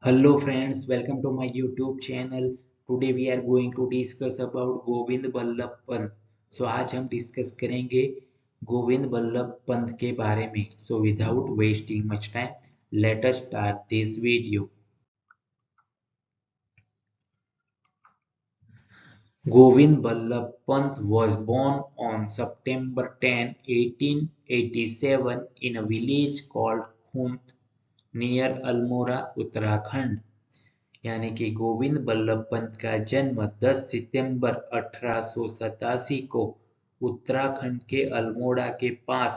Hello friends, welcome to my YouTube channel. Today we are going to discuss about Govind Ballabh Pant. आज हम discuss करेंगे गोविंद बल्लभ पंत के बारे में. Without wasting much time, let us start this video. Govind Ballabh Pant was born on September 10, 1887 in a village called Khunt near Almora, Uttarakhand. यानी कि गोविंद बल्लभ पंत का जन्म 10 सितंबर 1887 को उत्तराखंड के अल्मोड़ा के पास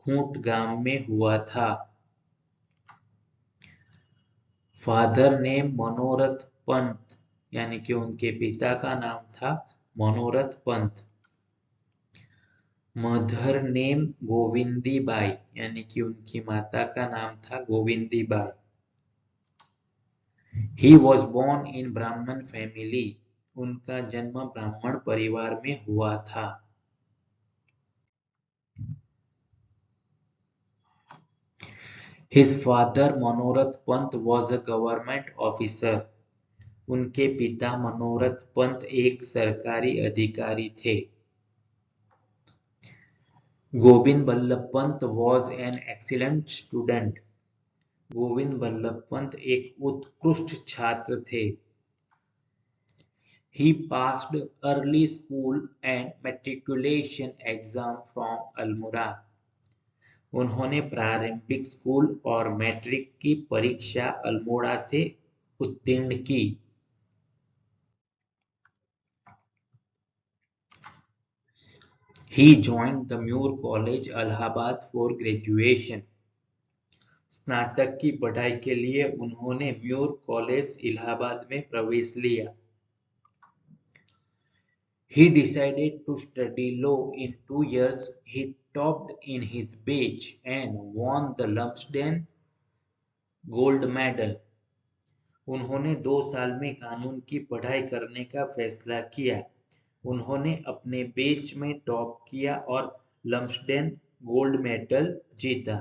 खूंट गांव में हुआ था। फादर नेम मनोरथ पंत, यानी कि उनके पिता का नाम था मनोरथ Pant. Mother name Govindi by, यानी कि उनकी माता का नाम था Govindi by. He was born in Brahman family. उनका जन्म ब्राह्मण परिवार में हुआ था। His father Manorath Pant was a government officer. उनके पिता मनोरथ पंत एक सरकारी अधिकारी थे। Govind Ballabh Pant was an excellent student. Govind Ballabh Pant एक उत्कृष्ट छात्र थे। He passed early school and matriculation exam from Almora. उन्होंने प्रारंभिक स्कूल और मैट्रिक की परीक्षा अल्मोड़ा से उत्तीर्ण की। He joined the Muir College, Allahabad for graduation. स्नातक की पढ़ाई के लिए उन्होंने म्यूर कॉलेज इलाहाबाद में प्रवेश लिया। He decided to study law in 2 years. He topped in his batch and won the Lumsden Gold Medal. उन्होंने 2 साल में कानून की पढ़ाई करने का फैसला किया। उन्होंने अपने बैच में टॉप किया और लम्सडेन गोल्ड मेडल जीता।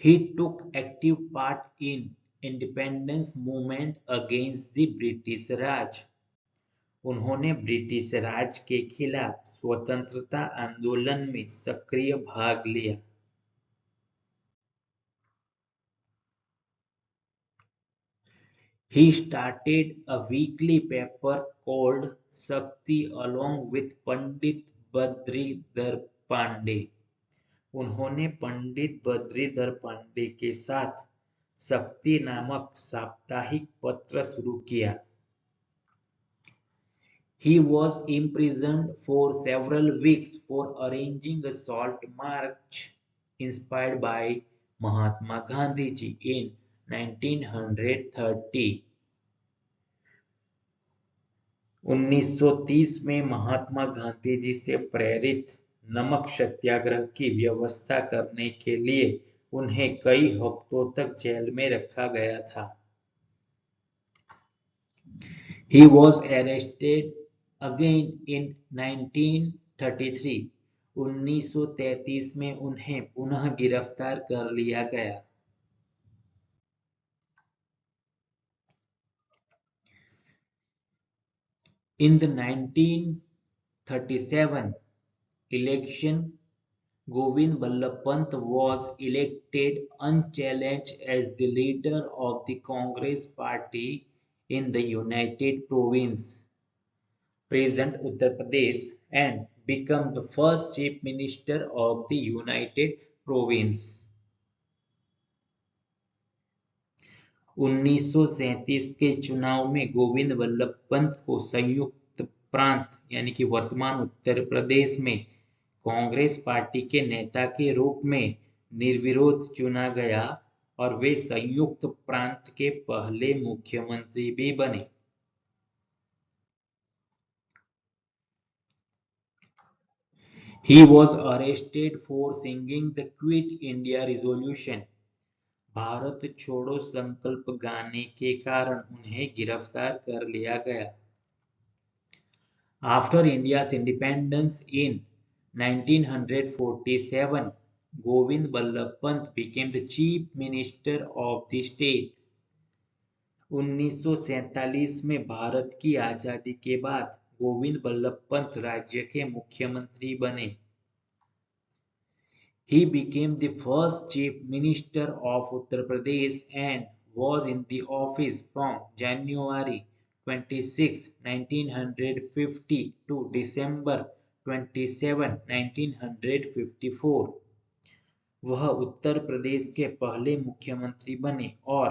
He took active part in independence movement against the British Raj. उन्होंने ब्रिटिश राज के खिलाफ स्वतंत्रता आंदोलन में सक्रिय भाग लिया। He started a weekly paper called Shakti along with पंडित बद्रीधर पांडे. उन्होंने पंडित बद्रीधर पांडे के साथ शक्ति नामक साप्ताहिक पत्र शुरू किया। He was imprisoned for several weeks for arranging a salt march inspired by Mahatma Gandhi ji in 1930. 1930 में महात्मा गांधी जी से प्रेरित नमक सत्याग्रह की व्यवस्था करने के लिए उन्हें कई हफ्तों तक जेल में रखा गया था। He was arrested again in 1933. 1933 में उन्हें पुनः गिरफ्तार कर लिया गया। In the 1937 election, Govind Ballabh Pant was elected unchallenged as the leader of the Congress Party in the United Province, present Uttar Pradesh, and became the first Chief Minister of the United Province. 1937 के चुनाव में गोविंद बल्लभ पंत को संयुक्त प्रांत यानी कि वर्तमान उत्तर प्रदेश में कांग्रेस पार्टी के नेता के रूप में निर्विरोध चुना गया और वे संयुक्त प्रांत के पहले मुख्यमंत्री भी बने। He was arrested for singing the Quit India Resolution. Bharat छोड़ो संकल्प गाने के कारण उन्हें गिरफ्तार कर लिया गया। After India's independence in 1947, Govind Ballabh Pant became the chief minister of the state. 1947 में भारत की आजादी के बाद गोविंद बल्लभ पंत राज्य के मुख्यमंत्री बने. He became the first chief minister of Uttar Pradesh and was in the office from January 26, 1950 to December 27, 1954. वह उत्तर प्रदेश के पहले मुख्यमंत्री बने और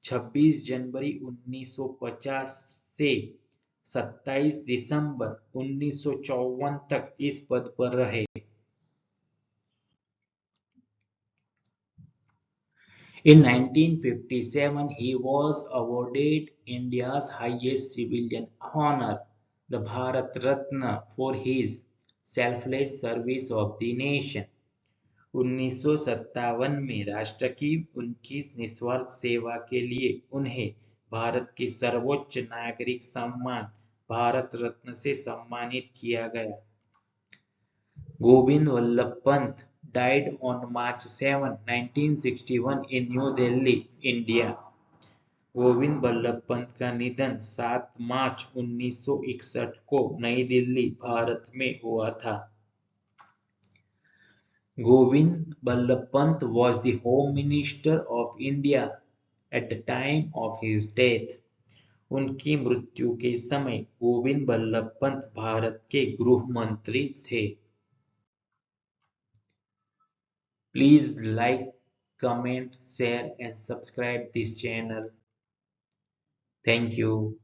26 जनवरी 1950 से 27 दिसंबर 1954 तक इस पद पर रहे. In 1957, he was awarded India's highest civilian honor, the Bharat Ratna, for his selfless service of the nation. 1957 में राष्ट्र की उनकी निस्वार्थ सेवा के लिए उन्हें भारत के सर्वोच्च नागरिक सम्मान भारत रत्न से सम्मानित किया गया. Govind Vallabh Pant died on March 7, 1961 in New Delhi, India. Govind Ballabh Pant का निधन 7 मार्च 1961 को नई दिल्ली, भारत में हुआ था. Govind Ballabh Pant was the Home Minister of India at the time of his death. उनकी मृत्यु के समय गोविंद बल्लभ पंत भारत के गृह मंत्री थे. Please like, comment, share and subscribe this channel. Thank you.